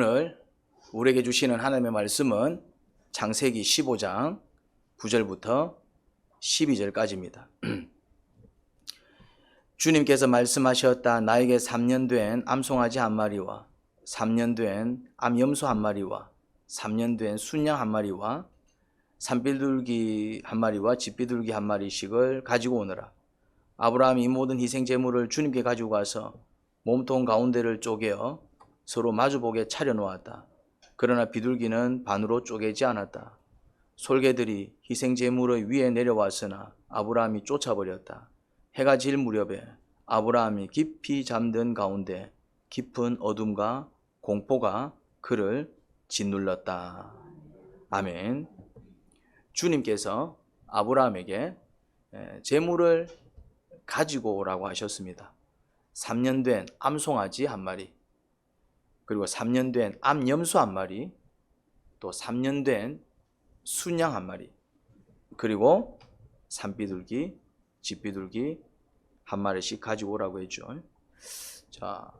오늘 우리에게 주시는 하나님의 말씀은 창세기 15장 9절부터 12절까지입니다. 주님께서 말씀하셨다. 나에게 3년 된 암송아지 한 마리와 3년 된 암염소 한 마리와 3년 된 순양 한 마리와 산비둘기 한 마리와 집비둘기 한 마리씩을 가지고 오너라. 아브라함이 이 모든 희생 제물을 주님께 가지고 가서 몸통 가운데를 쪼개어 서로 마주보게 차려놓았다. 그러나 비둘기는 반으로 쪼개지 않았다. 솔개들이 희생 제물의 위에 내려왔으나 아브라함이 쫓아버렸다. 해가 질 무렵에 아브라함이 깊이 잠든 가운데 깊은 어둠과 공포가 그를 짓눌렀다. 아멘. 주님께서 아브라함에게 제물을 가지고 오라고 하셨습니다. 3년 된 암송아지 한 마리, 그리고 3년 된 암염소 한 마리, 또 3년 된 순양 한 마리, 그리고 산비둘기, 집비둘기 한 마리씩 가지고 오라고 했죠. 자,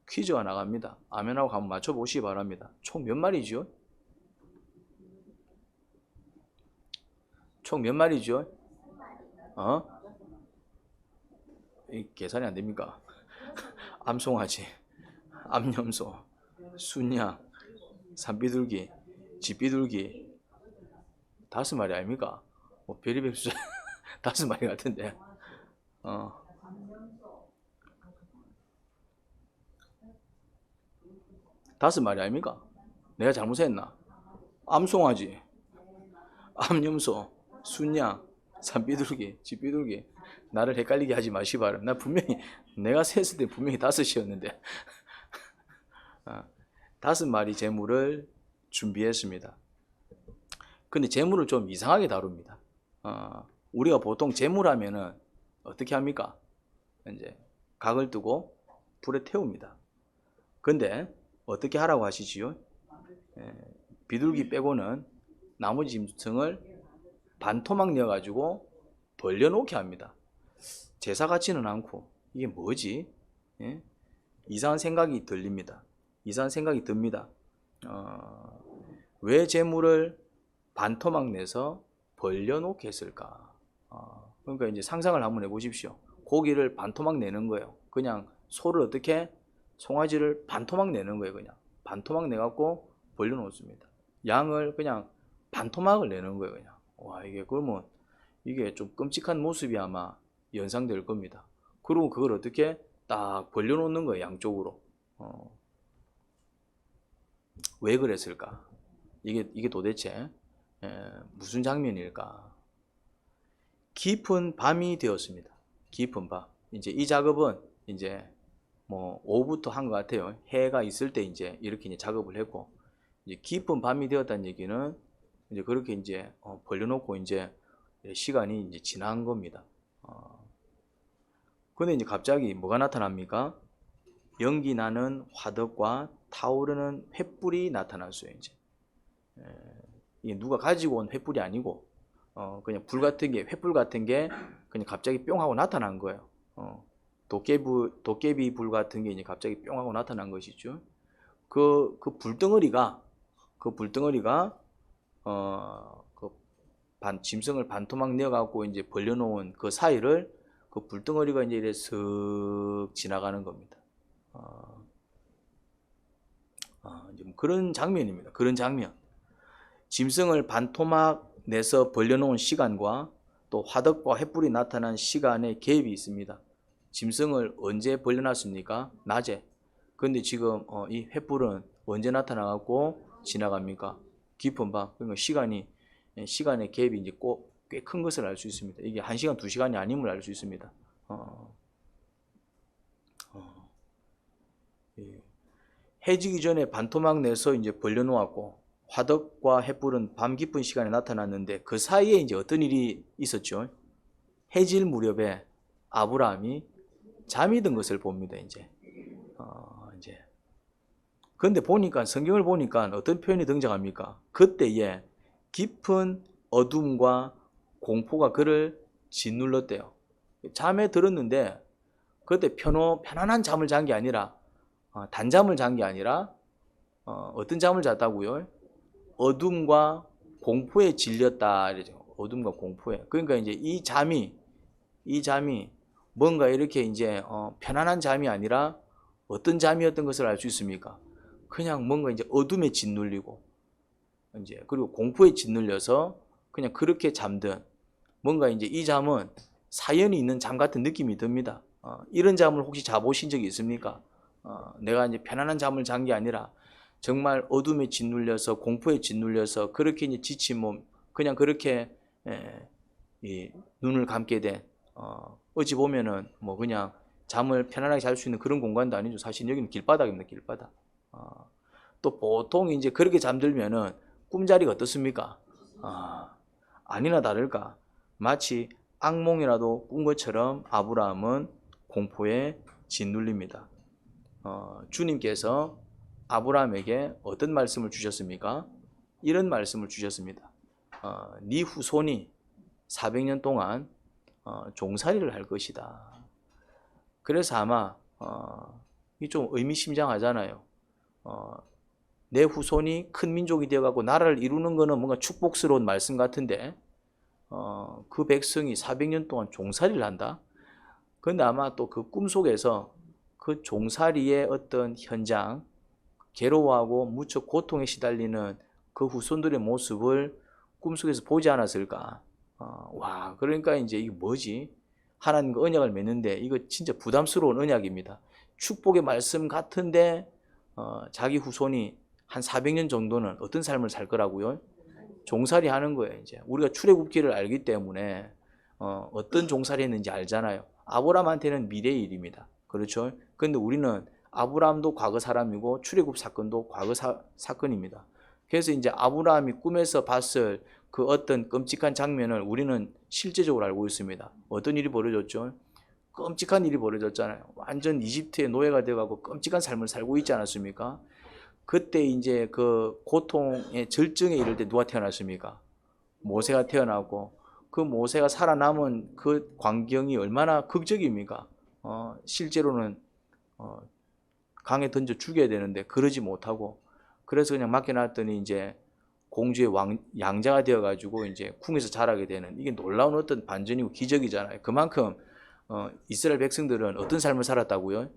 퀴즈가 나갑니다. 아멘하고 한번 맞춰보시기 바랍니다. 총 몇 마리죠? 총 몇 마리죠? 이 계산이 안 됩니까? 암송아지, 암염소, 순양, 산비둘기, 집비둘기 5마리 아닙니까? 뭐 별의별 수 5마리 같은데. 5마리 아닙니까? 내가 잘못했나? 암송아지, 암염소, 순양, 산비둘기, 집비둘기. 나를 헷갈리게 하지 마시기 바랍니다. 나 분명히 내가 셌을 때 분명히 5이었는데 5마리 제물을 준비했습니다. 근데 제물을 좀 이상하게 다룹니다. 우리가 보통 제물하면은 어떻게 합니까? 이제 각을 뜨고 불에 태웁니다. 근데 어떻게 하라고 하시지요? 비둘기 빼고는 나머지 짐승을 반토막 내어가지고 벌려놓게 합니다. 제사 같지는 않고 이게 뭐지? 이상한 생각이 들립니다. 이상한 생각이 듭니다. 왜 제물을 반토막 내서 벌려놓게 했을까? 그러니까 이제 상상을 한번 해보십시오. 고기를 반토막 내는 거예요. 그냥 소를 어떻게 송아지를 반토막 내는 거예요. 그냥 반토막 내갖고 벌려놓습니다. 양을 그냥 반토막을 내는 거예요. 그냥. 와, 이게 그러면 이게 좀 끔찍한 모습이 아마 연상될 겁니다. 그리고 그걸 어떻게 딱 벌려놓는 거예요. 양쪽으로. 왜 그랬을까? 이게 도대체 무슨 장면일까? 깊은 밤이 되었습니다. 깊은 밤. 이제 이 작업은 이제 뭐 오후부터 한 것 같아요. 해가 있을 때 이제 이렇게 이제 작업을 했고, 이제 깊은 밤이 되었다는 얘기는 이제 그렇게 이제 벌려놓고 이제 시간이 이제 지난 겁니다. 근데 이제 갑자기 뭐가 나타납니까? 연기 나는 화덕과 타오르는 횃불이 나타났어요. 이제 이게 누가 가지고 온 횃불이 아니고 그냥 불 같은 게, 횃불 같은 게 그냥 갑자기 뿅 하고 나타난 거예요. 도깨비 불 같은 게 이제 갑자기 뿅 하고 나타난 것이죠. 그 불덩어리가 짐승을 반토막 내어갖고 이제 벌려놓은 그 사이를 그 불덩어리가 이제 이렇게 슥 지나가는 겁니다. 이제 그런 장면입니다. 그런 장면. 짐승을 반토막 내서 벌려놓은 시간과 또 화덕과 횃불이 나타난 시간의 갭이 있습니다. 짐승을 언제 벌려놨습니까? 낮에. 근데 지금 이 횃불은 언제 나타나갖고 지나갑니까? 깊은 밤. 그러니까 시간의 갭이 이제 꽤 큰 것을 알 수 있습니다. 이게 1시간, 2시간이 아님을 알 수 있습니다. 예. 해지기 전에 반토막 내서 이제 벌려놓았고, 화덕과 횃불은 밤 깊은 시간에 나타났는데 그 사이에 이제 어떤 일이 있었죠? 해질 무렵에 아브라함이 잠이 든 것을 봅니다. 이제. 그런데 보니까 성경을 보니까 어떤 표현이 등장합니까? 그때에 깊은 어둠과 공포가 그를 짓눌렀대요. 잠에 들었는데 그때 편안한 잠을 잔 게 아니라 단잠을 잔 게 아니라 어떤 잠을 잤다고요? 어둠과 공포에 질렸다. 이러죠. 어둠과 공포에. 그러니까 이제 이 잠이 뭔가 이렇게 이제 편안한 잠이 아니라 어떤 잠이었던 것을 알 수 있습니까? 그냥 뭔가 이제 어둠에 짓눌리고 이제 그리고 공포에 짓눌려서 그냥 그렇게 잠든 뭔가 이제 이 잠은 사연이 있는 잠 같은 느낌이 듭니다. 이런 잠을 혹시 자보신 적이 있습니까? 내가 이제 편안한 잠을 잔 게 아니라 정말 어둠에 짓눌려서 공포에 짓눌려서 그렇게 이제 지친 몸 그냥 그렇게 눈을 감게 된 어찌 보면은 뭐 그냥 잠을 편안하게 잘 수 있는 그런 공간도 아니죠. 사실 여기는 길바닥입니다. 길바닥. 또 보통 이제 그렇게 잠들면은 꿈자리가 어떻습니까? 아니나 다를까 마치 악몽이라도 꾼 것처럼 아브라함은 공포에 짓눌립니다. 주님께서 아브라함에게 어떤 말씀을 주셨습니까? 이런 말씀을 주셨습니다. 네 후손이 400년 동안 종살이를 할 것이다. 그래서 아마 이게 좀 의미심장하잖아요. 내 후손이 큰 민족이 되어가고 나라를 이루는 것은 뭔가 축복스러운 말씀 같은데 그 백성이 400년 동안 종살이를 한다? 그런데 아마 또 그 꿈속에서 그 종살이의 어떤 현장, 괴로워하고 무척 고통에 시달리는 그 후손들의 모습을 꿈속에서 보지 않았을까? 와, 그러니까 이제 이게 뭐지? 하나님과 언약을 맺는데 이거 진짜 부담스러운 언약입니다. 축복의 말씀 같은데 자기 후손이 한 400년 정도는 어떤 삶을 살 거라고요? 종살이 하는 거예요. 이제 우리가 출애굽기를 알기 때문에 어떤 종살이 했는지 알잖아요. 아브라함한테는 미래의 일입니다. 그렇죠? 그런데 우리는 아브라함도 과거 사람이고 출애굽 사건도 과거 사건입니다. 그래서 이제 아브라함이 꿈에서 봤을 그 어떤 끔찍한 장면을 우리는 실제적으로 알고 있습니다. 어떤 일이 벌어졌죠? 끔찍한 일이 벌어졌잖아요. 완전 이집트의 노예가 되어가고 끔찍한 삶을 살고 있지 않았습니까? 그때 이제 그 고통의 절정에 이를 때 누가 태어났습니까? 모세가 태어나고 그 모세가 살아남은 그 광경이 얼마나 극적입니까? 실제로는 강에 던져 죽여야 되는데 그러지 못하고 그래서 그냥 맡겨놨더니 이제 공주의 양자가 되어가지고 이제 궁에서 자라게 되는 이게 놀라운 어떤 반전이고 기적이잖아요. 그만큼 이스라엘 백성들은 어떤 삶을 살았다고요?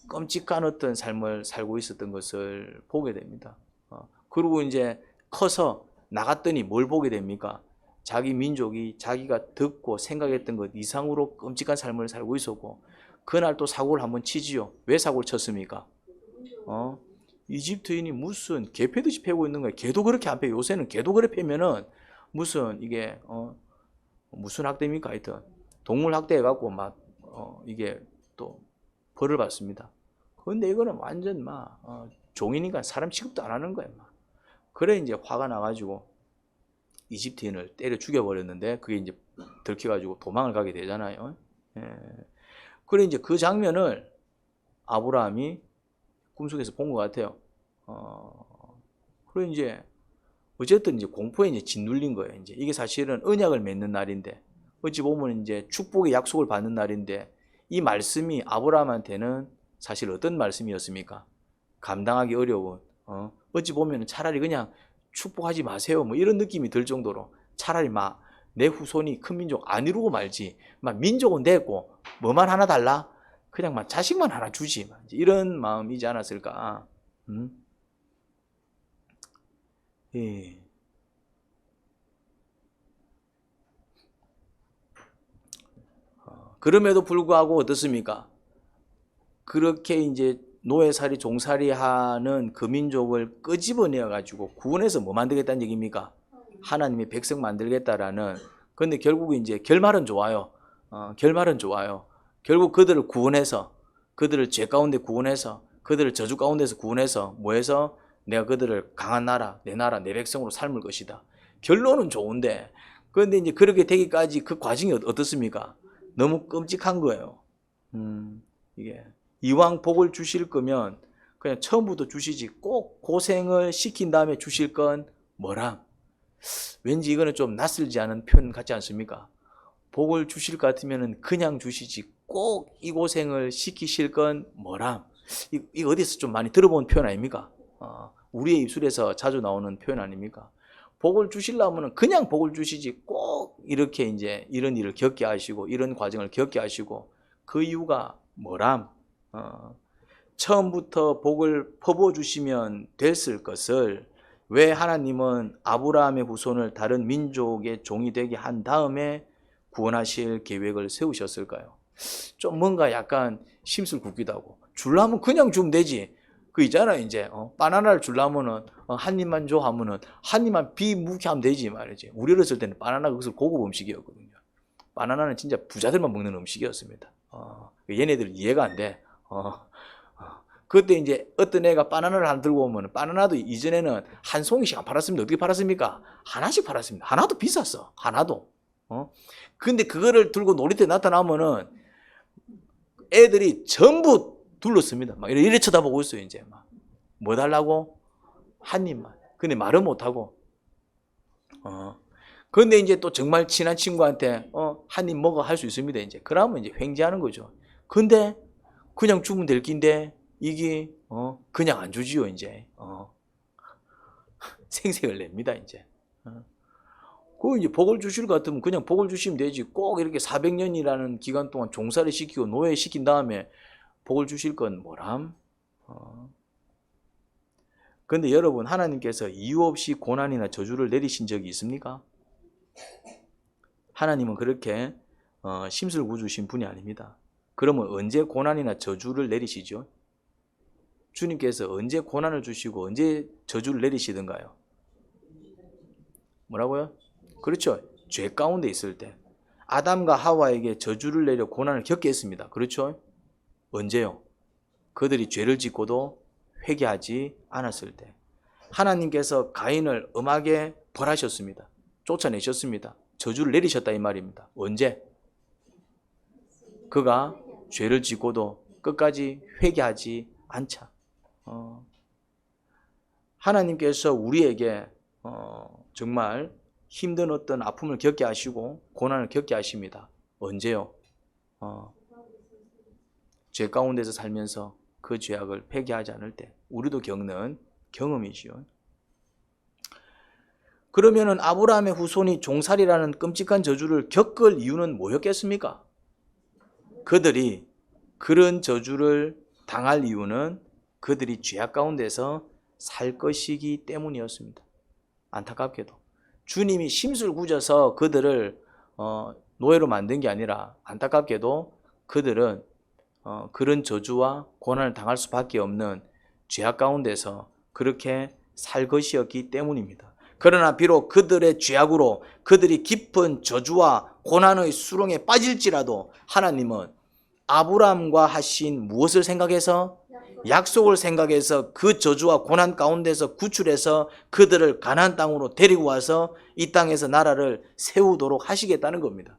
끔찍한 어떤 삶을 살고 있었던 것을 보게 됩니다. 그리고 이제 커서 나갔더니 뭘 보게 됩니까? 자기 민족이 자기가 듣고 생각했던 것 이상으로 끔찍한 삶을 살고 있었고 그날 또 사고를 한번 치지요. 왜 사고를 쳤습니까? 이집트인이 무슨 개 패듯이 패고 있는 거예요. 개도 그렇게 안 패요. 요새는 개도 그렇게 패면은 무슨 이게 무슨 학대입니까? 하여튼 동물 학대해갖고 막 이게 또 벌을 받습니다. 그런데 이거는 완전 막 종이니까 사람 취급도 안 하는 거예요. 막. 그래 이제 화가 나가지고 이집트인을 때려 죽여버렸는데 그게 이제 들켜가지고 도망을 가게 되잖아요. 그래 이제 그 장면을 아브라함이 꿈속에서 본 것 같아요. 그래 이제 어쨌든 이제 공포에 이제 짓눌린 거예요. 이제 이게 사실은 언약을 맺는 날인데 어찌 보면 이제 축복의 약속을 받는 날인데 이 말씀이 아브라함한테는 사실 어떤 말씀이었습니까? 감당하기 어려운. 어찌 보면 차라리 그냥 축복하지 마세요. 뭐 이런 느낌이 들 정도로 차라리 막 내 후손이 큰 민족 안 이루고 말지. 막 민족은 됐고 뭐만 하나 달라? 그냥 막 자식만 하나 주지. 이런 마음이지 않았을까? 예. 그럼에도 불구하고 어떻습니까? 그렇게 이제 노예살이 종살이 하는 그 민족을 끄집어내어 가지고 구원해서 뭐 만들겠다는 얘기입니까? 하나님의 백성 만들겠다라는. 그런데 결국 이제 결말은 좋아요. 결말은 좋아요. 결국 그들을 구원해서 그들을 죄 가운데 구원해서 그들을 저주 가운데서 구원해서 뭐해서 내가 그들을 강한 나라, 내 백성으로 삶을 것이다. 결론은 좋은데 그런데 이제 그렇게 되기까지 그 과정이 어떻습니까? 너무 끔찍한 거예요. 이게 이왕 복을 주실 거면 그냥 처음부터 주시지 꼭 고생을 시킨 다음에 주실 건 뭐람? 왠지 이거는 좀 낯설지 않은 표현 같지 않습니까? 복을 주실 것 같으면 그냥 주시지 꼭 이 고생을 시키실 건 뭐람? 이거 어디서 좀 많이 들어본 표현 아닙니까? 우리의 입술에서 자주 나오는 표현 아닙니까? 복을 주시려면 그냥 복을 주시지 꼭 이렇게 이제 이런 일을 겪게 하시고 이런 과정을 겪게 하시고 그 이유가 뭐람? 처음부터 복을 퍼부어 주시면 됐을 것을 왜 하나님은 아브라함의 후손을 다른 민족의 종이 되게 한 다음에 구원하실 계획을 세우셨을까요? 좀 뭔가 약간 심술 굽기도 하고 주려면 그냥 주면 되지. 그 있잖아 이제 바나나를 주려면은 한 입만 줘 하면은 한 입만 비무게 하면 되지 말이지. 우리 어렸을 때는 바나나가 그것을 고급 음식이었거든요. 바나나는 진짜 부자들만 먹는 음식이었습니다. 얘네들 이해가 안 돼. 그때 이제 어떤 애가 바나나를 하나 들고 오면 바나나도 이전에는 한 송이씩 안 팔았습니다. 어떻게 팔았습니까? 하나씩 팔았습니다. 하나도 비쌌어. 하나도. 근데 그거를 들고 놀이터에 나타나면은 애들이 전부 둘렀습니다. 막 이래 쳐다보고 있어요. 이제 막 뭐 달라고? 한 입만. 근데 말은 못하고. 근데 이제 또 정말 친한 친구한테 한 입 먹어 할 수 있습니다. 이제 그러면 이제 횡재하는 거죠. 근데 그냥 주면 될 낀데 이게 그냥 안 주지요. 이제 생색을 냅니다. 이제. 그 이제 복을 주실 것 같으면 그냥 복을 주시면 되지. 꼭 이렇게 400년이라는 기간 동안 종살이 시키고 노예시킨 다음에 복을 주실 건 뭐람? 근데 여러분, 하나님께서 이유 없이 고난이나 저주를 내리신 적이 있습니까? 하나님은 그렇게 심술구주신 분이 아닙니다. 그러면 언제 고난이나 저주를 내리시죠? 주님께서 언제 고난을 주시고 언제 저주를 내리시던가요? 뭐라고요? 그렇죠. 죄 가운데 있을 때 아담과 하와에게 저주를 내려 고난을 겪게 했습니다. 그렇죠? 언제요? 그들이 죄를 짓고도 회개하지 않았을 때. 하나님께서 가인을 엄하게 벌하셨습니다. 쫓아내셨습니다. 저주를 내리셨다 이 말입니다. 언제? 그가 죄를 짓고도 끝까지 회개하지 않자. 하나님께서 우리에게 정말 힘든 어떤 아픔을 겪게 하시고 고난을 겪게 하십니다. 언제요? 죄 가운데서 살면서 그 죄악을 회개하지 않을 때 우리도 겪는 경험이지요. 그러면은 아브라함의 후손이 종살이라는 끔찍한 저주를 겪을 이유는 뭐였겠습니까? 그들이 그런 저주를 당할 이유는 그들이 죄악 가운데서 살 것이기 때문이었습니다. 안타깝게도 주님이 심술궂어서 그들을 노예로 만든 게 아니라 안타깝게도 그들은 그런 저주와 고난을 당할 수밖에 없는 죄악 가운데서 그렇게 살 것이었기 때문입니다. 그러나 비록 그들의 죄악으로 그들이 깊은 저주와 고난의 수렁에 빠질지라도 하나님은 아브라함과 하신 무엇을 생각해서? 약속을 생각해서 그 저주와 고난 가운데서 구출해서 그들을 가나안 땅으로 데리고 와서 이 땅에서 나라를 세우도록 하시겠다는 겁니다.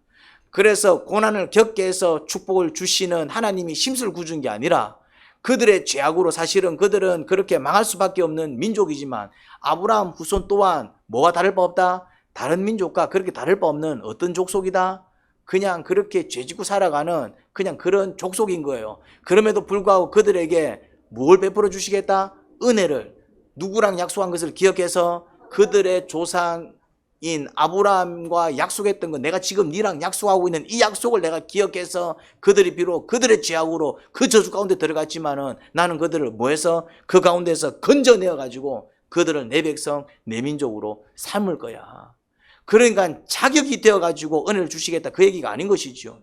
그래서 고난을 겪게 해서 축복을 주시는 하나님이 심술궂은 게 아니라 그들의 죄악으로 사실은 그들은 그렇게 망할 수밖에 없는 민족이지만 아브라함 후손 또한 뭐가 다를 바 없다? 다른 민족과 그렇게 다를 바 없는 어떤 족속이다? 그냥 그렇게 죄짓고 살아가는 그냥 그런 족속인 거예요. 그럼에도 불구하고 그들에게 뭘 베풀어 주시겠다? 은혜를. 누구랑 약속한 것을 기억해서 그들의 조상인 아브라함과 약속했던 것, 내가 지금 니랑 약속하고 있는 이 약속을 내가 기억해서 그들이 비록 그들의 죄악으로 그 저주 가운데 들어갔지만은 나는 그들을 뭐해서 그 가운데서 건져내어 가지고 그들을 내 백성, 내 민족으로 삼을 거야. 그러니까 자격이 되어 가지고 은혜를 주시겠다 그 얘기가 아닌 것이죠.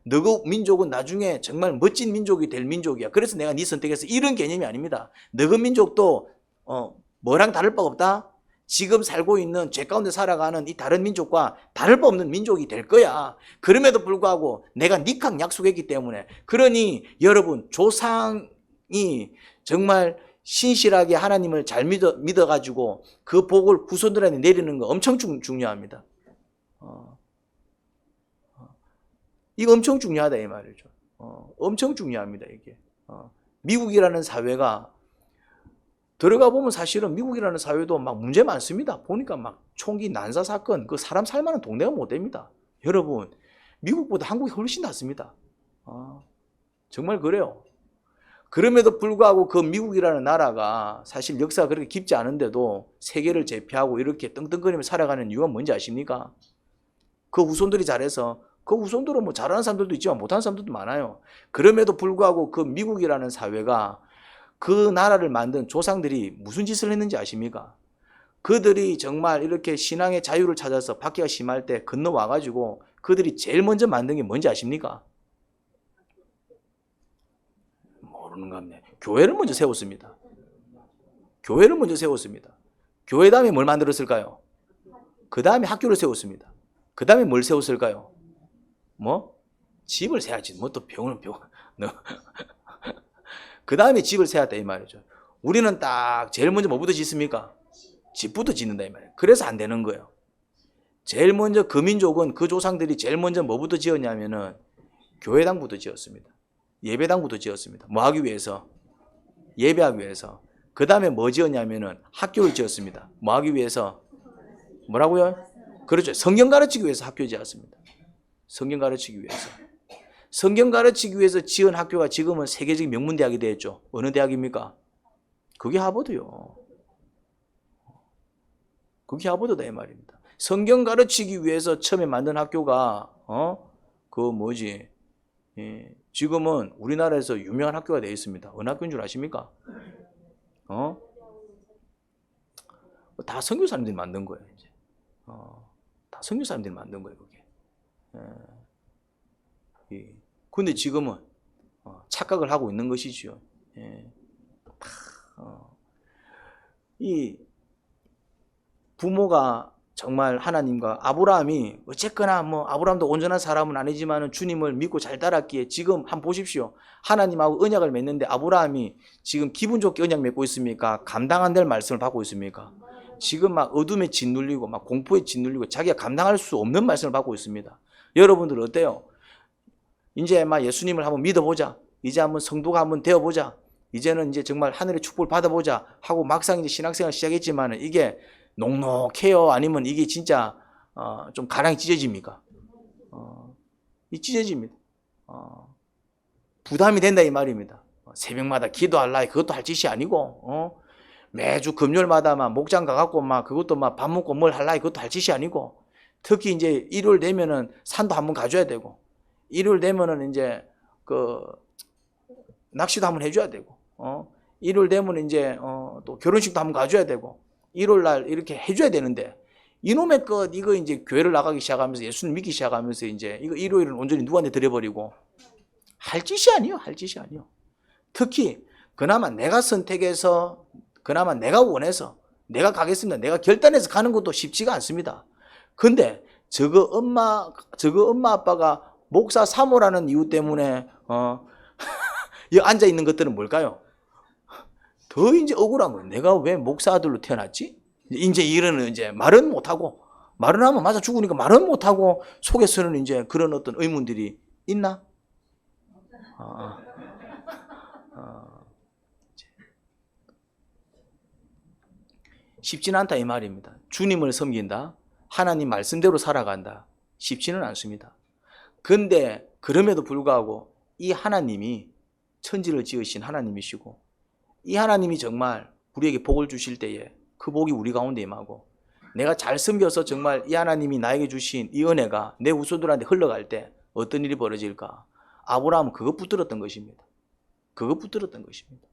너그 민족은 나중에 정말 멋진 민족이 될 민족이야. 그래서 내가 네 선택해서 이런 개념이 아닙니다. 너그 민족도 뭐랑 다를 바 없다. 지금 살고 있는 죄 가운데 살아가는 이 다른 민족과 다를 바 없는 민족이 될 거야. 그럼에도 불구하고 내가 니캉 약속했기 때문에. 그러니 여러분 조상이 정말 신실하게 하나님을 잘 믿어가지고 그 복을 후손들한테 내리는 거 엄청 중요합니다. 이거 엄청 중요하다 이 말이죠. 엄청 중요합니다 이게. 미국이라는 사회가 들어가 보면 사실은 미국이라는 사회도 막 문제 많습니다. 보니까 막 총기 난사 사건, 그 사람 살만한 동네가 못 됩니다. 여러분 미국보다 한국이 훨씬 낫습니다. 정말 그래요. 그럼에도 불구하고 그 미국이라는 나라가 사실 역사가 그렇게 깊지 않은데도 세계를 제패하고 이렇게 떵떵거리며 살아가는 이유가 뭔지 아십니까? 그 후손들이 잘해서, 그 후손들은 뭐 잘하는 사람들도 있지만 못하는 사람들도 많아요. 그럼에도 불구하고 그 미국이라는 사회가 그 나라를 만든 조상들이 무슨 짓을 했는지 아십니까? 그들이 정말 이렇게 신앙의 자유를 찾아서 박해가 심할 때 건너와가지고 그들이 제일 먼저 만든 게 뭔지 아십니까? 모르는가 보네. 교회를 먼저 세웠습니다. 교회를 먼저 세웠습니다. 교회 다음에 뭘 만들었을까요? 그 다음에 학교를 세웠습니다. 그 다음에 뭘 세웠을까요? 뭐? 집을 세야지. 뭐 또 병원은 병원. 그 다음에 집을 세웠다 이 말이죠. 우리는 딱 제일 먼저 뭐부터 짓습니까? 집부터 짓는다 이 말이에요. 그래서 안 되는 거예요. 제일 먼저 그 민족은 그 조상들이 제일 먼저 뭐부터 지었냐면은 교회당부터 지었습니다. 예배당부터 지었습니다. 뭐 하기 위해서? 예배하기 위해서. 그 다음에 뭐 지었냐면은 학교를 지었습니다. 뭐 하기 위해서? 뭐라고요? 그렇죠. 성경 가르치기 위해서 학교 지었습니다. 성경 가르치기 위해서. 성경 가르치기 위해서 지은 학교가 지금은 세계적인 명문대학이 되었죠. 어느 대학입니까? 그게 하버드요. 그게 하버드다 이 말입니다. 성경 가르치기 위해서 처음에 만든 학교가 지금은 우리나라에서 유명한 학교가 되어 있습니다. 어느 학교인 줄 아십니까? 다 선교 사람들이 만든 거예요. 이제. 다 선교 사람들이 만든 거예요. 그게. 근데 지금은 착각을 하고 있는 것이지요. 이 부모가 정말 하나님과 아브라함이 어쨌거나 뭐 아브라함도 온전한 사람은 아니지만 주님을 믿고 잘 따랐기에 지금 한번 보십시오. 하나님하고 언약을 맺는데 아브라함이 지금 기분 좋게 언약 맺고 있습니까? 감당 안 될 말씀을 받고 있습니까? 지금 막 어둠에 짓눌리고 막 공포에 짓눌리고 자기가 감당할 수 없는 말씀을 받고 있습니다. 여러분들 어때요? 이제 막 예수님을 한번 믿어보자. 이제 한번 성도가 한번 되어보자. 이제는 이제 정말 하늘의 축복을 받아보자 하고 막상 이제 신학생활 시작했지만 이게 녹록해요? 아니면 이게 진짜 좀 가랑이 찢어집니까? 이 찢어집니다. 부담이 된다 이 말입니다. 새벽마다 기도할라 그것도 할 짓이 아니고 매주 금요일마다 막 목장 가갖고 막 그것도 막 밥 먹고 뭘 할라 그것도 할 짓이 아니고 특히 이제 일요일 되면은 산도 한번 가줘야 되고 일요일 되면은 이제 그 낚시도 한번 해줘야 되고 일요일 되면 이제 또 결혼식도 한번 가줘야 되고 일요일 날 이렇게 해줘야 되는데 이놈의 것 이거 이제 교회를 나가기 시작하면서 예수님 믿기 시작하면서 이제 이거 일요일은 온전히 누구한테 드려버리고 할 짓이 아니요. 할 짓이 아니요. 특히 그나마 내가 선택해서 그나마 내가 원해서 내가 가겠습니다. 내가 결단해서 가는 것도 쉽지가 않습니다. 근데 저거 엄마 아빠가 목사 사모라는 이유 때문에 여기 앉아 있는 것들은 뭘까요? 더 이제 억울한 거예요. 내가 왜 목사 아들로 태어났지? 이제 이러는 이제 말은 못하고 말은 하면 맞아 죽으니까 말은 못하고 속에서는 이제 그런 어떤 의문들이 있나? 쉽지는 않다 이 말입니다. 주님을 섬긴다. 하나님 말씀대로 살아간다. 쉽지는 않습니다. 근데 그럼에도 불구하고 이 하나님이 천지를 지으신 하나님이시고 이 하나님이 정말 우리에게 복을 주실 때에 그 복이 우리 가운데 임하고 내가 잘 섬겨서 정말 이 하나님이 나에게 주신 이 은혜가 내 후손들한테 흘러갈 때 어떤 일이 벌어질까? 아브라함은 그것 붙들었던 것입니다. 그것 붙들었던 것입니다.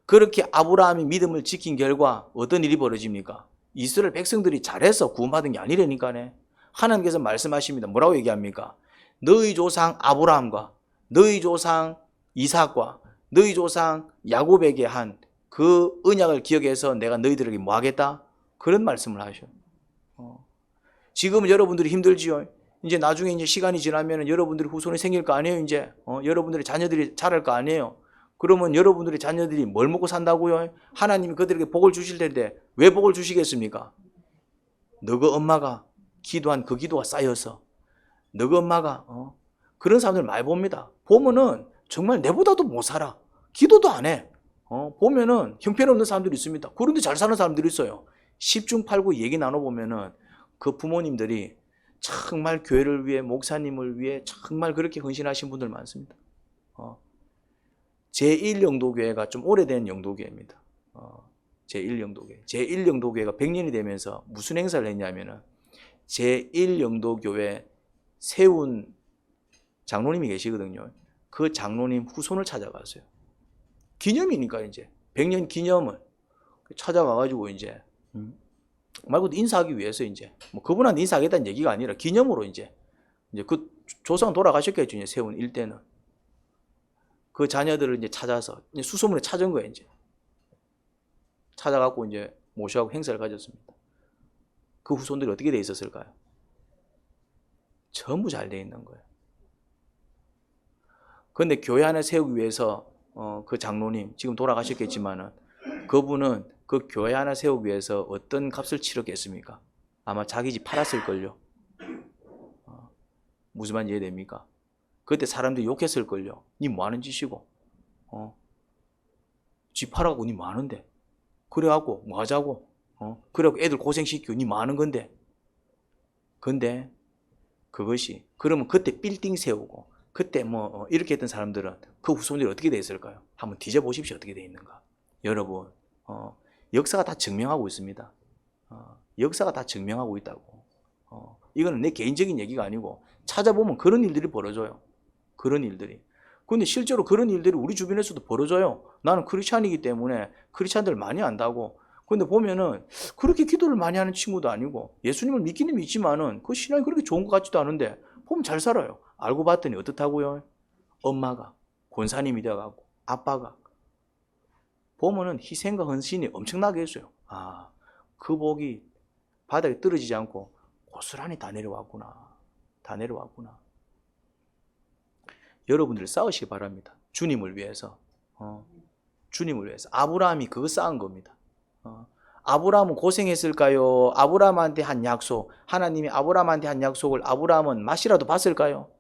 그렇게 아브라함이 믿음을 지킨 결과 어떤 일이 벌어집니까? 이스라엘 백성들이 잘해서 구원받은 게 아니라니까네. 하나님께서 말씀하십니다. 뭐라고 얘기합니까? 너희 조상 아브라함과 너희 조상 이삭과 너희 조상 야곱에게 한 그 언약을 기억해서 내가 너희들에게 뭐 하겠다? 그런 말씀을 하셔. 지금 여러분들이 힘들지요. 이제 나중에 이제 시간이 지나면 여러분들이 후손이 생길 거 아니에요. 이제 여러분들의 자녀들이 자랄 거 아니에요. 그러면 여러분들의 자녀들이 뭘 먹고 산다고요? 하나님이 그들에게 복을 주실 텐데 왜 복을 주시겠습니까? 너가 엄마가 기도한 그 기도가 쌓여서 너가 엄마가 그런 사람들 많이 봅니다. 보면은 정말 내보다도 못 살아. 기도도 안 해. 보면은 형편없는 사람들이 있습니다. 그런데 잘 사는 사람들이 있어요. 10중 8구 얘기 나눠보면은 그 부모님들이 정말 교회를 위해 목사님을 위해 정말 그렇게 헌신하신 분들 많습니다. 제1영도교회가 좀 오래된 영도교회입니다. 제1영도교회. 제1영도교회가 100년이 되면서 무슨 행사를 했냐면은 제1영도교회 세운 장로님이 계시거든요. 그 장로님 후손을 찾아갔어요. 기념이니까 이제 100년 기념을 찾아가가지고 이제 말 그대로 인사하기 위해서 이제 뭐 그분한테 인사하겠다는 얘기가 아니라 기념으로 이제 그 조상 돌아가셨겠죠. 이제 세운 일대는 그 자녀들을 이제 찾아서 이제 수소문에 찾은 거예요. 이제 찾아갖고 이제 모셔하고 행사를 가졌습니다. 그 후손들이 어떻게 돼 있었을까요? 전부 잘 돼 있는 거예요. 그런데 교회 하나 세우기 위해서 그 장로님 지금 돌아가셨겠지만은 그분은 그 교회 하나 세우기 위해서 어떤 값을 치렀겠습니까? 아마 자기 집 팔았을걸요. 무슨 말인지 이해됩니까? 그때 사람들이 욕했을걸요. 니 뭐하는 짓이고 집 팔아갖고 니 뭐하는데 그래갖고 뭐하자고 그래갖고 애들 고생시키고 니 뭐하는 건데. 근데 그것이 그러면 그때 빌딩 세우고 그때 뭐 이렇게 했던 사람들은 그 후손들이 어떻게 돼 있을까요? 한번 뒤져보십시오. 어떻게 돼 있는가. 여러분 역사가 다 증명하고 있습니다. 역사가 다 증명하고 있다고. 이거는 내 개인적인 얘기가 아니고 찾아보면 그런 일들이 벌어져요. 그런 일들이. 근데 실제로 그런 일들이 우리 주변에서도 벌어져요. 나는 크리스찬이기 때문에 크리스찬들 많이 안다고. 근데 보면은 그렇게 기도를 많이 하는 친구도 아니고 예수님을 믿기는 믿지만은 그 신앙이 그렇게 좋은 것 같지도 않은데 보면 잘 살아요. 알고 봤더니 어떻다고요? 엄마가 권사님이 되어가고 아빠가 보면은 희생과 헌신이 엄청나게 했어요. 그 복이 바닥에 떨어지지 않고 고스란히 다 내려왔구나. 다 내려왔구나. 여러분들 싸우시기 바랍니다. 주님을 위해서. 주님을 위해서. 아브라함이 그거 쌓은 겁니다. 아브라함은 고생했을까요? 아브라함한테 한 약속, 하나님이 아브라함한테 한 약속을 아브라함은 맛이라도 봤을까요?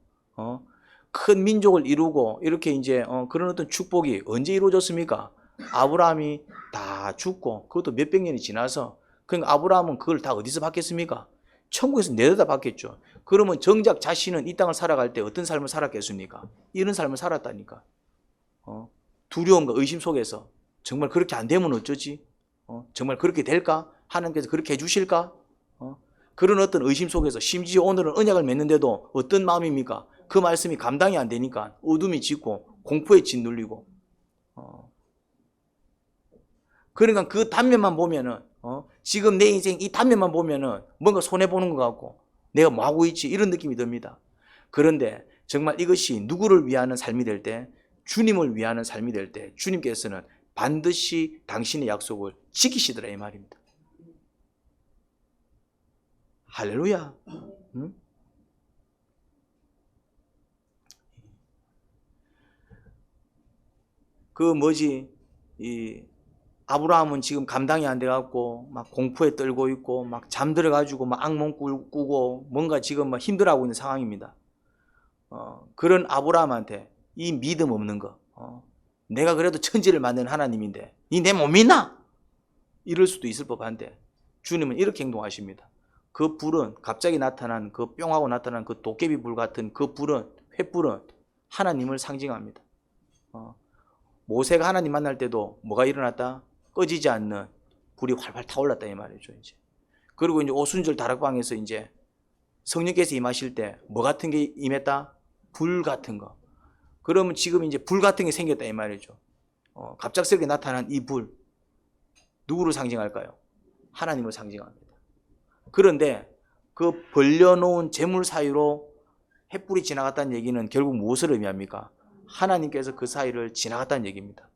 큰 민족을 이루고 이렇게 이제 그런 어떤 축복이 언제 이루어졌습니까? 아브라함이 다 죽고 그것도 몇백 년이 지나서. 그러니까 아브라함은 그걸 다 어디서 받겠습니까? 천국에서 내려다 받겠죠. 그러면 정작 자신은 이 땅을 살아갈 때 어떤 삶을 살았겠습니까? 이런 삶을 살았다니까. 두려움과 의심 속에서 정말 그렇게 안 되면 어쩌지? 정말 그렇게 될까? 하나님께서 그렇게 해주실까? 그런 어떤 의심 속에서 심지어 오늘은 언약을 맺는데도 어떤 마음입니까? 그 말씀이 감당이 안 되니까 어둠이 짙고 공포에 짓눌리고. 그러니까 그 단면만 보면은 지금 내 인생 이 단면만 보면은 뭔가 손해보는 것 같고 내가 뭐 하고 있지 이런 느낌이 듭니다. 그런데 정말 이것이 누구를 위하는 삶이 될 때, 주님을 위하는 삶이 될 때 주님께서는 반드시 당신의 약속을 지키시더라 이 말입니다. 할렐루야. 응? 이 아브라함은 지금 감당이 안 돼갖고 막 공포에 떨고 있고 막 잠들어가지고 막 악몽 꾸고 뭔가 지금 막 힘들어하고 있는 상황입니다. 그런 아브라함한테 이 믿음 없는 거, 내가 그래도 천지를 만든 하나님인데 니 내 못 믿나? 이럴 수도 있을 법한데 주님은 이렇게 행동하십니다. 그 불은 갑자기 나타난 그 뿅하고 나타난 그 도깨비 불 같은 그 불은 횃불은 하나님을 상징합니다. 모세가 하나님 만날 때도 뭐가 일어났다? 꺼지지 않는 불이 활활 타올랐다 이 말이죠. 이제 그리고 이제 오순절 다락방에서 이제 성령께서 임하실 때 뭐 같은 게 임했다? 불 같은 거. 그러면 지금 이제 불 같은 게 생겼다 이 말이죠. 갑작스럽게 나타난 이 불 누구를 상징할까요? 하나님을 상징합니다. 그런데 그 벌려놓은 재물 사이로 횃불이 지나갔다는 얘기는 결국 무엇을 의미합니까? 하나님께서 그 사이를 지나갔다는 얘기입니다.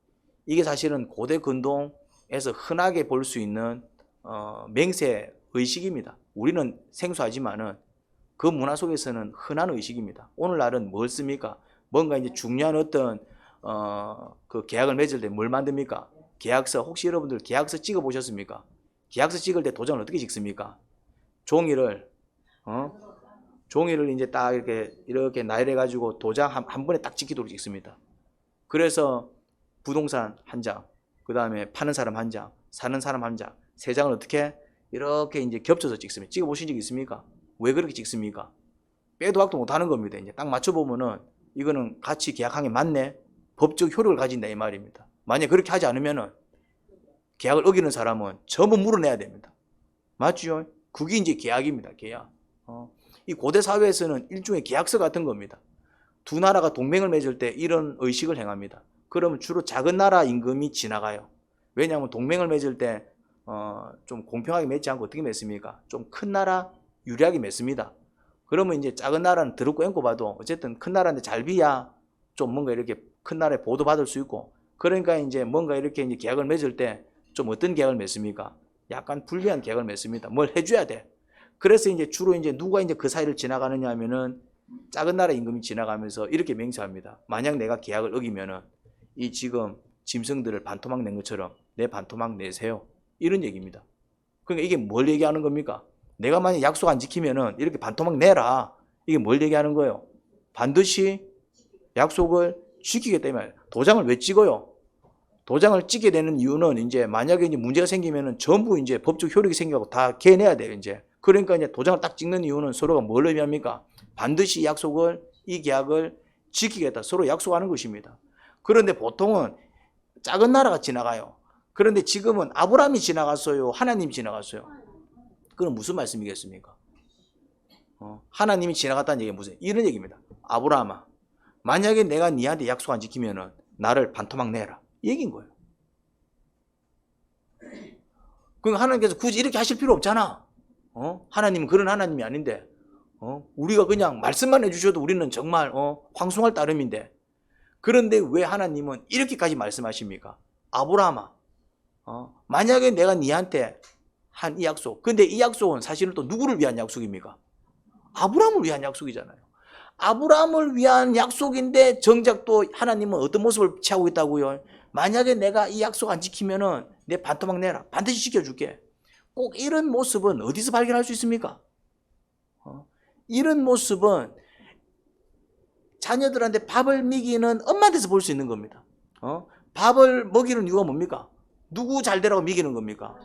이게 사실은 고대 근동에서 흔하게 볼 수 있는 맹세 의식입니다. 우리는 생소하지만은 그 문화 속에서는 흔한 의식입니다. 오늘날은 뭘 씁니까? 뭔가 이제 중요한 어떤 그 계약을 맺을 때 뭘 만듭니까? 계약서. 혹시 여러분들 계약서 찍어 보셨습니까? 계약서 찍을 때 도장을 어떻게 찍습니까? 종이를 이제 딱 이렇게 나열해 가지고 도장 한 번에 딱 찍히도록 찍습니다. 그래서 부동산 한 장, 그 다음에 파는 사람 한 장, 사는 사람 한 장, 세 장을 어떻게 이렇게 이제 겹쳐서 찍습니다. 찍어 보신 적 있습니까? 왜 그렇게 찍습니까? 빼도 박도 못 하는 겁니다. 이제 딱 맞춰 보면은 이거는 같이 계약한 게 맞네. 법적 효력을 가진다 이 말입니다. 만약 그렇게 하지 않으면은 계약을 어기는 사람은 전부 물어내야 됩니다. 맞죠? 그게 이제 계약입니다. 계약. 이 고대 사회에서는 일종의 계약서 같은 겁니다. 두 나라가 동맹을 맺을 때 이런 의식을 행합니다. 그러면 주로 작은 나라 임금이 지나가요. 왜냐하면 동맹을 맺을 때 좀 공평하게 맺지 않고 어떻게 맺습니까? 좀 큰 나라 유리하게 맺습니다. 그러면 이제 작은 나라는 더럽고 앵고 봐도 어쨌든 큰 나라인데 잘 비야 좀 뭔가 이렇게 큰 나라에 보도받을 수 있고, 그러니까 이제 뭔가 이렇게 이제 계약을 맺을 때 좀 어떤 계약을 맺습니까? 약간 불리한 계약을 맺습니다. 뭘 해줘야 돼. 그래서 이제 주로 이제 누가 이제 그 사이를 지나가느냐 하면은 작은 나라 임금이 지나가면서 이렇게 맹세합니다. 만약 내가 계약을 어기면은 이 지금 짐승들을 반토막 낸 것처럼 내 반토막 내세요. 이런 얘기입니다. 그러니까 이게 뭘 얘기하는 겁니까? 내가 만약 약속 안 지키면은 이렇게 반토막 내라. 이게 뭘 얘기하는 거예요? 반드시 약속을 지키겠다 이 말. 도장을 왜 찍어요? 도장을 찍게 되는 이유는 이제 만약에 이제 문제가 생기면은 전부 이제 법적 효력이 생기고 다 개내야 돼요, 이제. 그러니까 이제 도장을 딱 찍는 이유는 서로가 뭘 의미합니까? 반드시 약속을, 이 계약을 지키겠다. 서로 약속하는 것입니다. 그런데 보통은 작은 나라가 지나가요. 그런데 지금은 아브라함이 지나갔어요? 하나님이 지나갔어요? 그건 무슨 말씀이겠습니까? 하나님이 지나갔다는 얘기가 무슨, 이런 얘기입니다. 아브라함아, 만약에 내가 니한테 약속 안 지키면은 나를 반토막 내라. 이 얘기인 거예요. 그러니까 하나님께서 굳이 이렇게 하실 필요 없잖아. 하나님은 그런 하나님이 아닌데, 우리가 그냥 말씀만 해주셔도 우리는 정말 황송할 따름인데, 그런데 왜 하나님은 이렇게까지 말씀하십니까? 아브라함아, 만약에 내가 니한테 한 이 약속, 근데 이 약속은 사실은 또 누구를 위한 약속입니까? 아브라함을 위한 약속이잖아요. 아브라함을 위한 약속인데 정작 또 하나님은 어떤 모습을 취하고 있다고요? 만약에 내가 이 약속 안 지키면은 내 반토막 내라. 반드시 지켜줄게. 꼭 이런 모습은 어디서 발견할 수 있습니까? 이런 모습은 자녀들한테 밥을 먹이는 엄마한테서 볼 수 있는 겁니다. 밥을 먹이는 이유가 뭡니까? 누구 잘 되라고 먹이는 겁니까?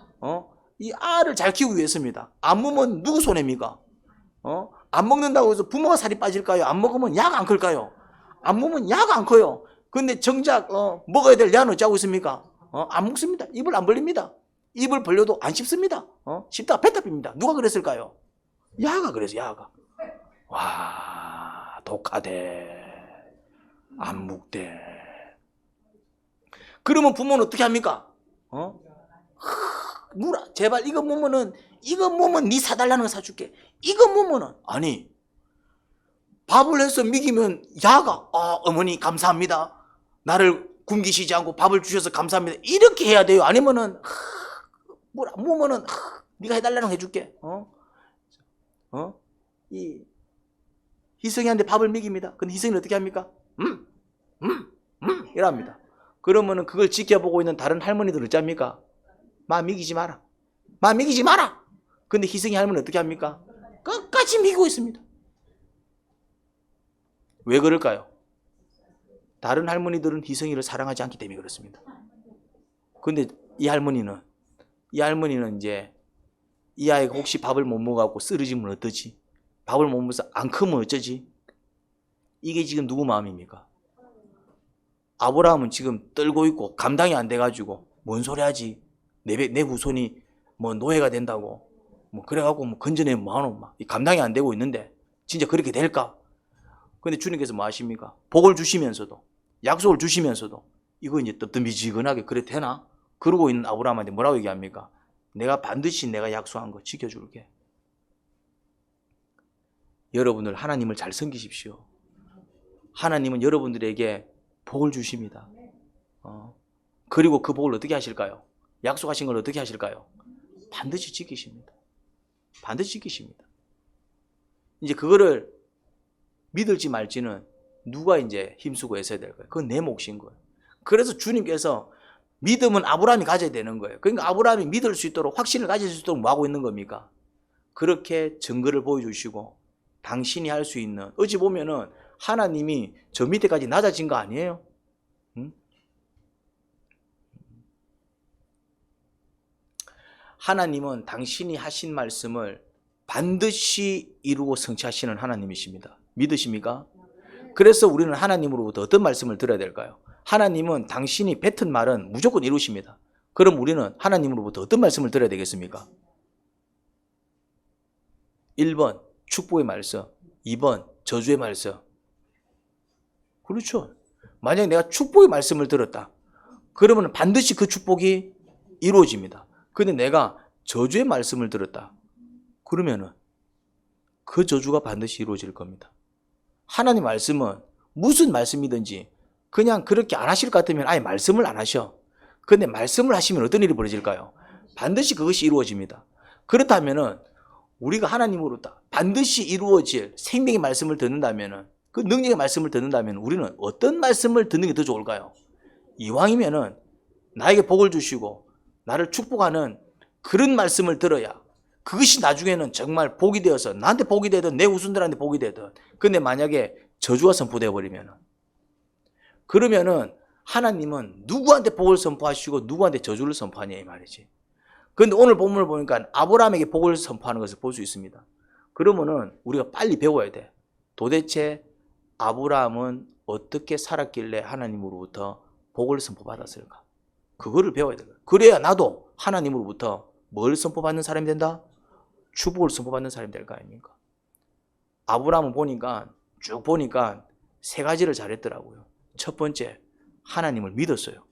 이 알을 잘 키우기 위해서입니다. 안 먹으면 누구 손해입니까? 안 먹는다고 해서 부모가 살이 빠질까요? 안 먹으면 야가 안 클까요? 안 먹으면 야가 안 커요. 근데 정작 먹어야 될 야는 어찌하고 있습니까? 안 먹습니다. 입을 안 벌립니다. 입을 벌려도 안 씹습니다. 씹다가 뱉다 빕니다. 누가 그랬을까요? 야가 그래서 야가. 와, 독하대. 안 묵대. 그러면 부모는 어떻게 합니까? 누라, 제발 이거 먹으면 네 사달라는 거 사줄게. 이거 먹으면은, 아니, 밥을 해서 먹이면 야가, 어머니 감사합니다. 나를 굶기시지 않고 밥을 주셔서 감사합니다. 이렇게 해야 돼요. 아니면은, 뭐라, 먹으면은, 네가 해달라는 거 해줄게. 이 희성이한테 밥을 먹입니다. 근데 희성이는 어떻게 합니까? 이랍니다. 그러면은 그걸 지켜보고 있는 다른 할머니들 어찌합니까? 마 먹이지 마라. 마 먹이지 마라. 근데 희성이 할머니는 어떻게 합니까? 끝까지 먹이고 있습니다. 왜 그럴까요? 다른 할머니들은 희성이를 사랑하지 않기 때문에 그렇습니다. 근데 이 할머니는 이제 이 아이가 혹시 밥을 못 먹어갖고 쓰러지면 어떠지? 밥을 못 먹어서 안 크면 어쩌지? 이게 지금 누구 마음입니까? 아브라함은 지금 떨고 있고 감당이 안 돼가지고 뭔 소리 하지? 내 후손이 뭐 노예가 된다고 뭐 그래갖고 뭐 건져내면 뭐하노 막 감당이 안 되고 있는데 진짜 그렇게 될까? 근데 주님께서 뭐 하십니까? 복을 주시면서도 약속을 주시면서도 이거 이제 뜨뜻미지근하게 그래 되나? 그러고 있는 아브라함한테 뭐라고 얘기합니까? 내가 반드시 내가 약속한 거 지켜줄게. 여러분들 하나님을 잘 섬기십시오. 하나님은 여러분들에게 복을 주십니다. 그리고 그 복을 어떻게 하실까요? 약속하신 걸 어떻게 하실까요? 반드시 지키십니다. 반드시 지키십니다. 이제 그거를 믿을지 말지는 누가 이제 힘쓰고 애써야 될까요? 그건 내 몫인 거예요. 그래서 주님께서 믿음은 아브라함이 가져야 되는 거예요. 그러니까 아브라함이 믿을 수 있도록 확신을 가질 수 있도록 뭐 하고 있는 겁니까? 그렇게 증거를 보여주시고 당신이 할 수 있는, 어찌 보면은 하나님이 저 밑에까지 낮아진 거 아니에요? 응? 하나님은 당신이 하신 말씀을 반드시 이루고 성취하시는 하나님이십니다. 믿으십니까? 그래서 우리는 하나님으로부터 어떤 말씀을 들어야 될까요? 하나님은 당신이 뱉은 말은 무조건 이루십니다. 그럼 우리는 하나님으로부터 어떤 말씀을 들어야 되겠습니까? 1번 축복의 말씀, 2번 저주의 말씀. 그렇죠. 만약에 내가 축복의 말씀을 들었다. 그러면 반드시 그 축복이 이루어집니다. 근데 내가 저주의 말씀을 들었다. 그러면은 그 저주가 반드시 이루어질 겁니다. 하나님 말씀은 무슨 말씀이든지 그냥 그렇게 안 하실 것 같으면 아예 말씀을 안 하셔. 근데 말씀을 하시면 어떤 일이 벌어질까요? 반드시 그것이 이루어집니다. 그렇다면은 우리가 하나님으로부터 반드시 이루어질 생명의 말씀을 듣는다면은, 그 능력의 말씀을 듣는다면 우리는 어떤 말씀을 듣는 게 더 좋을까요? 이왕이면은 나에게 복을 주시고 나를 축복하는 그런 말씀을 들어야 그것이 나중에는 정말 복이 되어서 나한테 복이 되든 내 후손들한테 복이 되든. 근데 만약에 저주가 선포되어 버리면은, 그러면은 하나님은 누구한테 복을 선포하시고 누구한테 저주를 선포하냐 이 말이지. 그런데 오늘 본문을 보니까 아브라함에게 복을 선포하는 것을 볼 수 있습니다. 그러면은 우리가 빨리 배워야 돼. 도대체 아브라함은 어떻게 살았길래 하나님으로부터 복을 선포받았을까? 그거를 배워야 돼. 그래야 나도 하나님으로부터 뭘 선포받는 사람이 된다? 축복을 선포받는 사람이 될 거 아닙니까? 아브라함은 쭉 보니까 세 가지를 잘했더라고요. 첫 번째, 하나님을 믿었어요.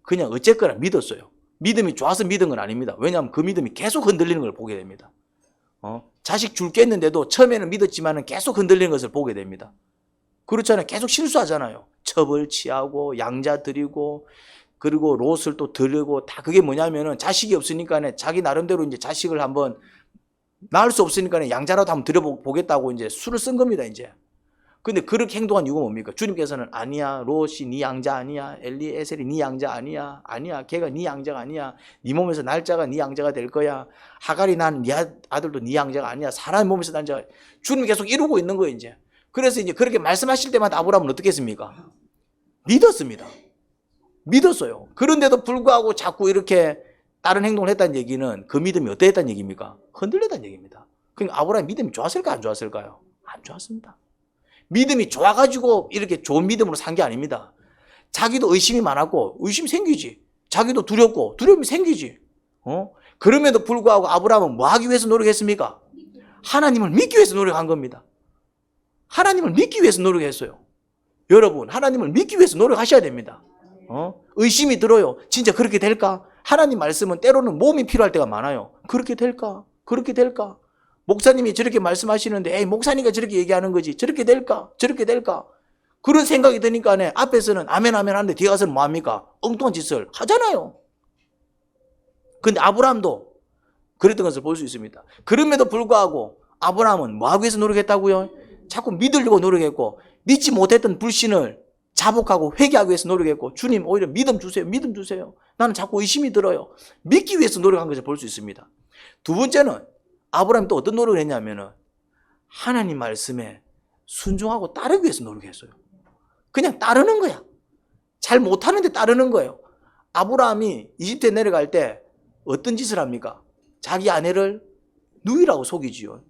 그냥 어쨌거나 믿었어요. 믿음이 좋아서 믿은 건 아닙니다. 왜냐하면 그 믿음이 계속 흔들리는 걸 보게 됩니다. 자식 줄게 했는데도 처음에는 믿었지만 계속 흔들리는 것을 보게 됩니다. 그렇잖아요. 계속 실수하잖아요. 첩을 취하고 양자 드리고 그리고 롯을 또 드리고, 다 그게 뭐냐면은 자식이 없으니까 자기 나름대로 이제 자식을 한번 낳을 수 없으니까 양자라도 한번 드려보겠다고 이제 수를 쓴 겁니다, 이제. 근데 그렇게 행동한 이유가 뭡니까? 주님께서는 아니야, 롯이 네 양자 아니야, 엘리에셀이 네 양자 아니야, 걔가 네 양자가 아니야, 네 몸에서 날짜가 네 양자가 될 거야, 하갈이 난 네 아들도 네 양자가 아니야, 사람의 몸에서 난 자가. 주님이 계속 이루고 있는 거예요, 이제. 그래서 이제 그렇게 말씀하실 때마다 아브라함은 어떻게 했습니까? 믿었습니다. 믿었어요. 그런데도 불구하고 자꾸 이렇게 다른 행동을 했다는 얘기는 그 믿음이 어떠했다는 얘기입니까? 흔들렸다는 얘기입니다. 그러니까 아브라함 믿음이 좋았을까 안 좋았을까요? 안 좋았습니다. 믿음이 좋아가지고 이렇게 좋은 믿음으로 산 게 아닙니다. 자기도 의심이 많았고 의심 생기지. 자기도 두렵고 두려움이 생기지. 그럼에도 불구하고 아브라함은 뭐 하기 위해서 노력했습니까? 하나님을 믿기 위해서 노력한 겁니다. 하나님을 믿기 위해서 노력했어요. 여러분, 하나님을 믿기 위해서 노력하셔야 됩니다. 의심이 들어요. 진짜 그렇게 될까? 하나님 말씀은 때로는 몸이 필요할 때가 많아요. 그렇게 될까? 그렇게 될까? 목사님이 저렇게 말씀하시는데 에이, 목사님이 저렇게 얘기하는 거지. 저렇게 될까? 저렇게 될까? 그런 생각이 드니까 앞에서는 아멘 아멘 하는데 뒤에 가서는 뭐합니까? 엉뚱한 짓을 하잖아요. 근데 아브라함도 그랬던 것을 볼 수 있습니다. 그럼에도 불구하고 아브라함은 뭐 하기 위해서 노력했다고요? 자꾸 믿으려고 노력했고, 믿지 못했던 불신을 자복하고 회개하기 위해서 노력했고, 주님 오히려 믿음 주세요. 믿음 주세요. 나는 자꾸 의심이 들어요. 믿기 위해서 노력한 것을 볼 수 있습니다. 두 번째는 아브라함이 또 어떤 노력을 했냐면은 하나님 말씀에 순종하고 따르기 위해서 노력했어요. 그냥 따르는 거야. 잘 못하는데 따르는 거예요. 아브라함이 이집트에 내려갈 때 어떤 짓을 합니까? 자기 아내를 누이라고 속이지요.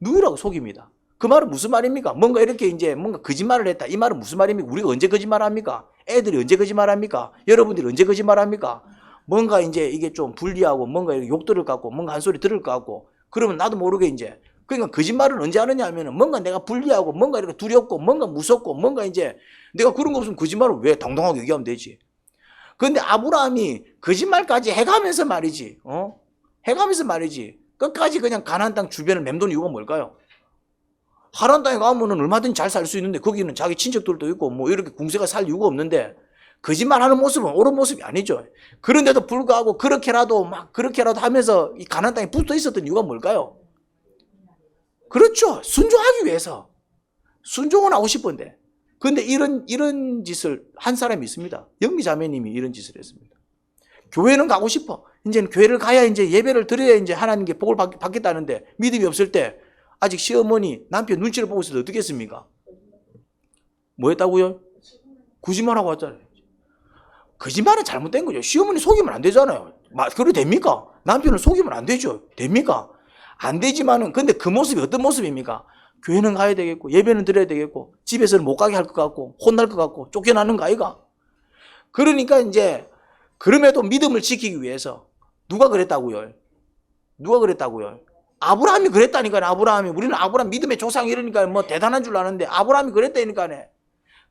누이라고 속입니다. 그 말은 무슨 말입니까? 뭔가 이렇게 이제 뭔가 거짓말을 했다. 이 말은 무슨 말입니까? 우리가 언제 거짓말 합니까? 애들이 언제 거짓말 합니까? 여러분들이 언제 거짓말 합니까? 뭔가 이제 이게 좀 불리하고 뭔가 욕 들을 것 같고 뭔가 한 소리 들을 것 같고 그러면 나도 모르게 이제, 그러니까 거짓말을 언제 하느냐 하면은 뭔가 내가 불리하고 뭔가 이렇게 두렵고 뭔가 무섭고 뭔가 이제 내가 그런 거 없으면 거짓말을 왜 당당하게 얘기하면 되지. 그런데 아브라함이 거짓말까지 해가면서 말이지, 해가면서 말이지. 끝까지 그냥 가나안 땅 주변을 맴도는 이유가 뭘까요? 하란 땅에 가면은 얼마든지 잘 살 수 있는데 거기는 자기 친척들도 있고 뭐 이렇게 궁세가 살 이유가 없는데 거짓말하는 모습은 옳은 모습이 아니죠. 그런데도 불구하고 그렇게라도 하면서 이 가나안 땅에 붙어 있었던 이유가 뭘까요? 그렇죠. 순종하기 위해서. 순종은 하고 싶은데. 그런데 이런 짓을 한 사람이 있습니다. 영미 자매님이 이런 짓을 했습니다. 교회는 가고 싶어. 이제는 교회를 가야 이제 예배를 드려야 이제 하나님께 복을 받겠다는데 믿음이 없을 때 아직 시어머니 남편 눈치를 보고 있어도 어떻게 했습니까? 뭐 했다고요? 거짓말하고 왔잖아요. 거짓말은 잘못된 거죠. 시어머니 속이면 안 되잖아요. 그래도 됩니까? 남편을 속이면 안 되죠. 됩니까? 안 되지만은, 근데 그 모습이 어떤 모습입니까? 교회는 가야 되겠고, 예배는 드려야 되겠고, 집에서는 못 가게 할 것 같고, 혼날 것 같고, 쫓겨나는 거 아이가? 그러니까 이제 그럼에도 믿음을 지키기 위해서 누가 그랬다고요? 누가 그랬다고요? 아브라함이 그랬다니까요. 아브라함이. 우리는 아브라함 믿음의 조상 이러니까 뭐 대단한 줄 아는데 아브라함이 그랬다니까요.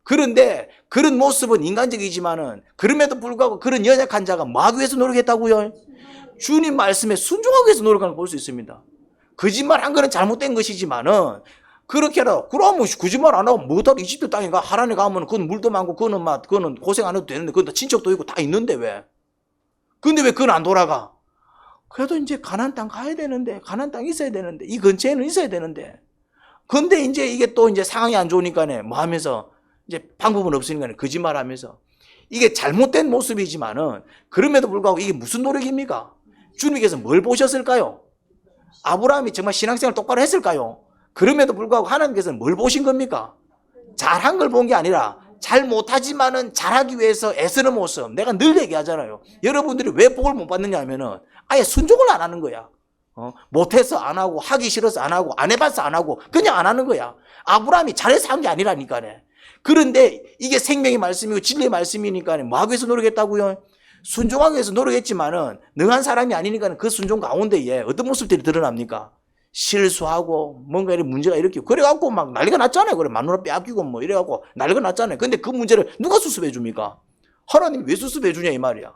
그런데 그런 모습은 인간적이지만은 그럼에도 불구하고 그런 연약한 자가 뭐 하기 위해서 노력했다고요? 주님 말씀에 순종하기 위해서 노력하는 걸 볼 수 있습니다. 거짓말 한 거는 잘못된 것이지만은 그렇게 해라. 그러면 거짓말 안 하고 못하러 이집트 땅에 가 하란에 가면 그건 물도 많고 그거는 고생 안 해도 되는데 그건 다 친척도 있고 다 있는데 왜? 근데 왜 그건 안 돌아가? 그래도 이제 가나안 땅 가야 되는데 가나안 땅 있어야 되는데 이 근처에는 있어야 되는데 근데 이제 이게 또 이제 상황이 안 좋으니까네 뭐 하면서 이제 방법은 없으니까 거짓말 하면서 이게 잘못된 모습이지만은 그럼에도 불구하고 이게 무슨 노력입니까? 주님께서 뭘 보셨을까요? 아브라함이 정말 신앙생활 똑바로 했을까요? 그럼에도 불구하고 하나님께서는 뭘 보신 겁니까? 잘한 걸 본 게 아니라 잘 못하지만은 잘하기 위해서 애쓰는 모습. 내가 늘 얘기하잖아요. 여러분들이 왜 복을 못 받느냐 하면은 아예 순종을 안 하는 거야. 못해서 안 하고 하기 싫어서 안 하고 안 해봐서 안 하고 그냥 안 하는 거야. 아브라함이 잘해서 한 게 아니라니까네. 그런데 이게 생명의 말씀이고 진리의 말씀이니까 뭐 하기 위해서 노력했다고요? 순종하기 위해서 노력했지만은 능한 사람이 아니니까 그 순종 가운데에 어떤 모습들이 드러납니까? 실수하고 뭔가 이런 문제가 일으키고 그래갖고 막 난리가 났잖아요. 그래 마누라 빼앗기고 뭐 이래갖고 난리가 났잖아요. 근데 그 문제를 누가 수습해 줍니까? 하나님 왜 수습해 주냐 이 말이야.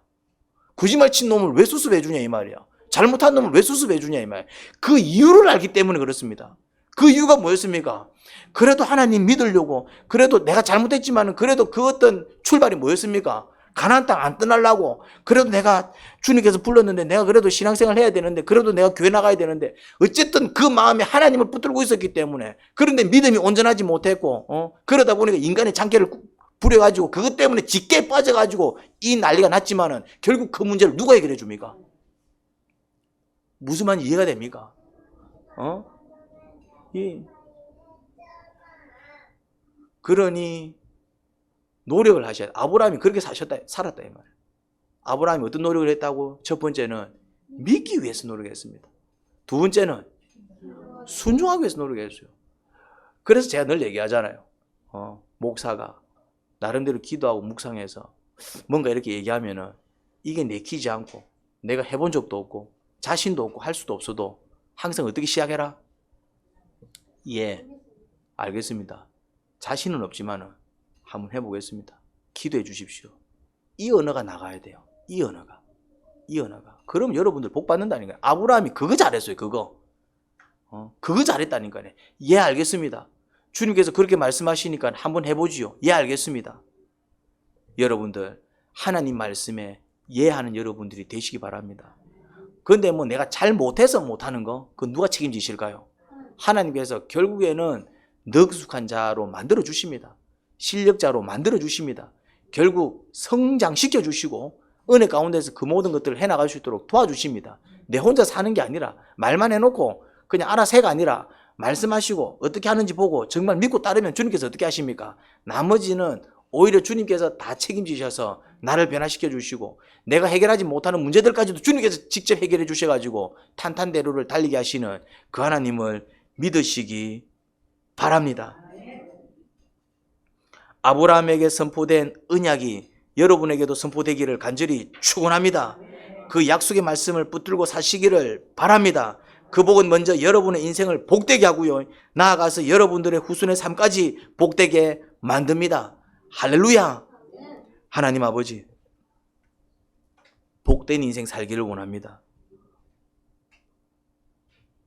거짓말 친 놈을 왜 수습해 주냐 이 말이야. 잘못한 놈을 왜 수습해 주냐 이 말이야. 그 이유를 알기 때문에 그렇습니다. 그 이유가 뭐였습니까? 그래도 하나님 믿으려고 그래도 내가 잘못했지만 그래도 그 어떤 출발이 뭐였습니까? 가나안 땅 안 떠나려고 그래도 내가 주님께서 불렀는데 내가 그래도 신앙생활 해야 되는데 그래도 내가 교회 나가야 되는데 어쨌든 그 마음에 하나님을 붙들고 있었기 때문에 그런데 믿음이 온전하지 못했고 그러다 보니까 인간의 장애를 부려가지고 그것 때문에 짙게 빠져가지고 이 난리가 났지만은 결국 그 문제를 누가 해결해 줍니까? 무슨 말인지 이해가 됩니까? 예. 그러니 노력을 하셔야 돼. 아브라함이 그렇게 살았다 이 말이에요. 아브라함이 어떤 노력을 했다고? 첫 번째는 믿기 위해서 노력했습니다. 두 번째는 순종하기 위해서 노력했어요. 그래서 제가 늘 얘기하잖아요. 목사가 나름대로 기도하고 묵상해서 뭔가 이렇게 얘기하면은 이게 내키지 않고 내가 해본 적도 없고 자신도 없고 할 수도 없어도 항상 어떻게 시작해라? 예, 알겠습니다. 자신은 없지만은 한번 해보겠습니다. 기도해 주십시오. 이 언어가 나가야 돼요. 이 언어가. 그럼 여러분들 복 받는다니까요. 아브라함이 그거 잘했어요. 그거 잘했다니까요. 예, 알겠습니다. 주님께서 그렇게 말씀하시니까 한번 해보지요. 예, 알겠습니다. 여러분들 하나님 말씀에 예하는 여러분들이 되시기 바랍니다. 그런데 뭐 내가 잘 못해서 못하는 거 그건 누가 책임지실까요? 하나님께서 결국에는 능숙한 자로 만들어 주십니다. 실력자로 만들어 주십니다. 결국 성장시켜 주시고 은혜 가운데서 그 모든 것들을 해나갈 수 있도록 도와주십니다. 내 혼자 사는 게 아니라 말만 해놓고 그냥 알아서 해가 아니라 말씀하시고 어떻게 하는지 보고 정말 믿고 따르면 주님께서 어떻게 하십니까? 나머지는 오히려 주님께서 다 책임지셔서 나를 변화시켜 주시고 내가 해결하지 못하는 문제들까지도 주님께서 직접 해결해 주셔가지고 탄탄대로를 달리게 하시는 그 하나님을 믿으시기 바랍니다. 아브라함에게 선포된 언약이 여러분에게도 선포되기를 간절히 축원합니다. 그 약속의 말씀을 붙들고 사시기를 바랍니다. 그 복은 먼저 여러분의 인생을 복되게 하고요. 나아가서 여러분들의 후손의 삶까지 복되게 만듭니다. 할렐루야. 하나님 아버지, 복된 인생 살기를 원합니다.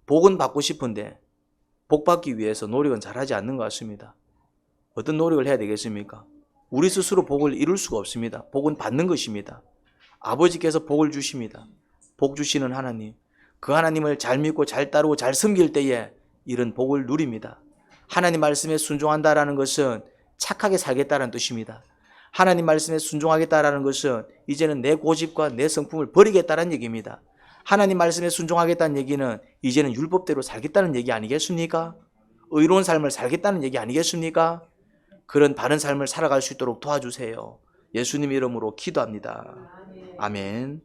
복은 받고 싶은데 복 받기 위해서 노력은 잘하지 않는 것 같습니다. 어떤 노력을 해야 되겠습니까? 우리 스스로 복을 이룰 수가 없습니다. 복은 받는 것입니다. 아버지께서 복을 주십니다. 복 주시는 하나님, 그 하나님을 잘 믿고 잘 따르고 잘 섬길 때에 이런 복을 누립니다. 하나님 말씀에 순종한다라는 것은 착하게 살겠다는 뜻입니다. 하나님 말씀에 순종하겠다라는 것은 이제는 내 고집과 내 성품을 버리겠다는 얘기입니다. 하나님 말씀에 순종하겠다는 얘기는 이제는 율법대로 살겠다는 얘기 아니겠습니까? 의로운 삶을 살겠다는 얘기 아니겠습니까? 그런 바른 삶을 살아갈 수 있도록 도와주세요. 예수님 이름으로 기도합니다. 아멘.